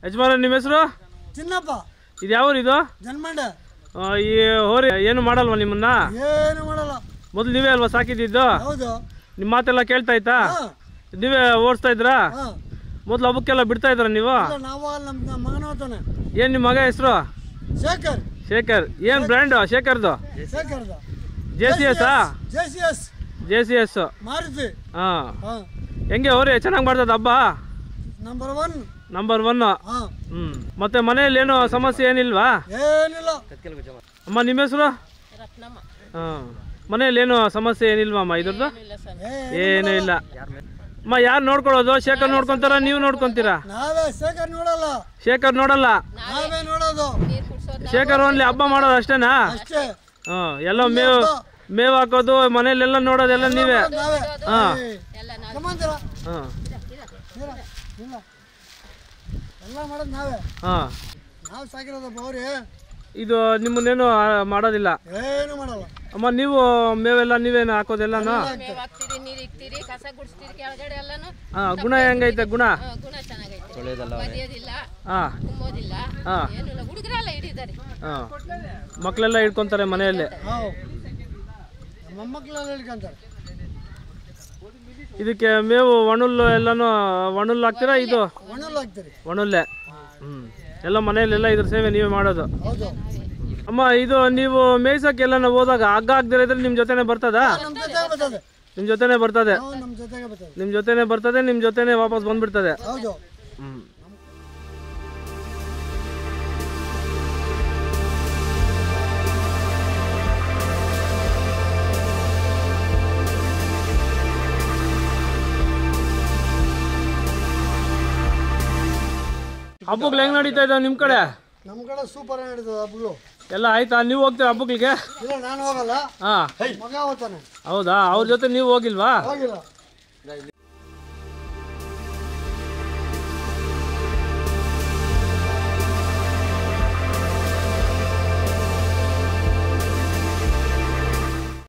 ಯಜಮಾನ ನಿಮ್ಮ ಹೆಸರು? ಚಿನ್ನಪ್ಪ. ಇದು ಯಾವ ಊರು ಇದು? ಜನ್ಮಂಡ. ಈ ಹೋರಿ ಏನು ಮಾಡಲ್ವಾ ನಿಮ್ಮನ್ನ? ಏನು ಮಾಡಲ್ಲ. ಮೊದಲು ನೀವೇ ಅಲ್ವಾ ಸಾಕಿದ್ದು? ಹೌದು. ನಿಮ್ಮ ಮಾತೆಲ್ಲ ಕೇಳ್ತಾ ಇತ್ತಾ? ನೀವೇ ಓಡಿಸ್ತಾ ಇದ್ರಾ? ಮೊದಲು ಹಬ್ಬಕ್ಕೆಲ್ಲ ಬಿಡ್ತಾ ಇದ್ರ ನೀವು? ನಾವು ನಮ್ಮ ಮಗನ ಹೋಗ್ತಾನೆ. ಏನು ನಿಮ್ಮ ಮಗ ಹೆಸರು? ಶೇಖರ್. ಶೇಖರ್. ಏನು ಬ್ರ್ಯಾಂಡು ಶೇಖರ್ದು? ಶೇಖರ್ದ. JCS? JCS ಮಾರುತಿ. ಹಾಂ. ಹೆಂಗೆ ಹೋರಿ ಚೆನ್ನಾಗಿ ಮಾಡ್ತದ ಹಬ್ಬ? ನಂಬರ್ 1. ಮತ್ತೆ ಮನೆಯಲ್ಲಿ ಏನು ಸಮಸ್ಯೆ ಏನಿಲ್ವಾ? ಏನಿಲ್ಲ. ಅಮ್ಮ ನಿಮ್ಮ ಹೆಸರು? ಮನೆಯಲ್ಲಿ ಏನು ಸಮಸ್ಯೆ ಏನಿಲ್ವಾ ಅಮ್ಮ ಇದ್ರದ್ದು? ಏನೂ ಇಲ್ಲ. ಅಮ್ಮ ಯಾರು ನೋಡ್ಕೊಳ್ಳೋದು? ಶೇಖರ್ ನೋಡ್ಕೊಂತಾರ ನೀವು ನೋಡ್ಕೊಂತೀರಾ? ಶೇಖರ್ ನೋಡಲ್ಲ. ಶೇಖರ್ ಓನ್ಲಿ ಹಬ್ಬ ಮಾಡೋದು ಅಷ್ಟೇನಾ? ಎಲ್ಲ ಮೇವು ಹಾಕೋದು ಮನೇಲೆಲ್ಲ ನೋಡೋದೆಲ್ಲ ನೀವೇ? ಇದು ನಿಮ್ಮನ್ನೇನು ಮಾಡೋದಿಲ್ಲ? ಅಮ್ಮ ನೀವು ಮೇವೆಲ್ಲ ನೀವೇನು ಹಾಕೋದೆಲ್ಲ? ಗುಣ ಹೆಂಗೈತೆ? ಗುಣ ಮಕ್ಕಳೆಲ್ಲ ಇಟ್ಕೊಂತಾರೆ ಮನೆಯಲ್ಲಿ? ಇದಕ್ಕೆ ಮೇವು ಒಣುಲ್ಲು ಎಲ್ಲಾನು ಒಣುಲ್ಲು ಹಾಕ್ತೀರಾ? ಇದು ಒಣುಲ್ಲೆ. ಎಲ್ಲ ಮನೆಯಲ್ಲೆಲ್ಲ ಇದ್ರ ಸೇವೆ ನೀವೇ ಮಾಡೋದು? ಅಮ್ಮ ಇದು ನೀವು ಮೇಯ್ಸಕ್ಕೆ ಎಲ್ಲ ಹೋದಾಗ ಹಗ್ಗ ಹಾಕ್ದಿರ ಇದ್ರೆ ನಿಮ್ ಜೊತೆನೆ ಬರ್ತದ? ನಿಮ್ ಜೊತೆನೆ ಬರ್ತದೆ? ನಿಮ್ ಜೊತೆನೆ ಬರ್ತದೆ, ನಿಮ್ ಜೊತೆನೆ ವಾಪಸ್ ಬಂದ್ಬಿಡ್ತದೆ? ಹಬ್ಬಗಳು ಹೆಂಗ್ ನಡೀತಾ ಇದಾವೆ ನಿಮ್ ಕಡೆ? ನಮ್ ಕಡೆ ಸೂಪರ್ ನಡೀತದೆ ಹಬ್ಬಗಳು ಎಲ್ಲ. ಆಯ್ತಾ? ನೀವು ಹೋಗ್ತೀರಾ ಹಬ್ಬಗಳಿಗೆ? ನಾನು ಹೋಗಲ್ಲ. ಮಗ ಹೋಗ್ತಾನೆ. ಹೌದಾ? ಅವ್ರ ಜೊತೆ ನೀವು ಹೋಗಿಲ್ವಾ? ಹೋಗಿಲ್ಲ.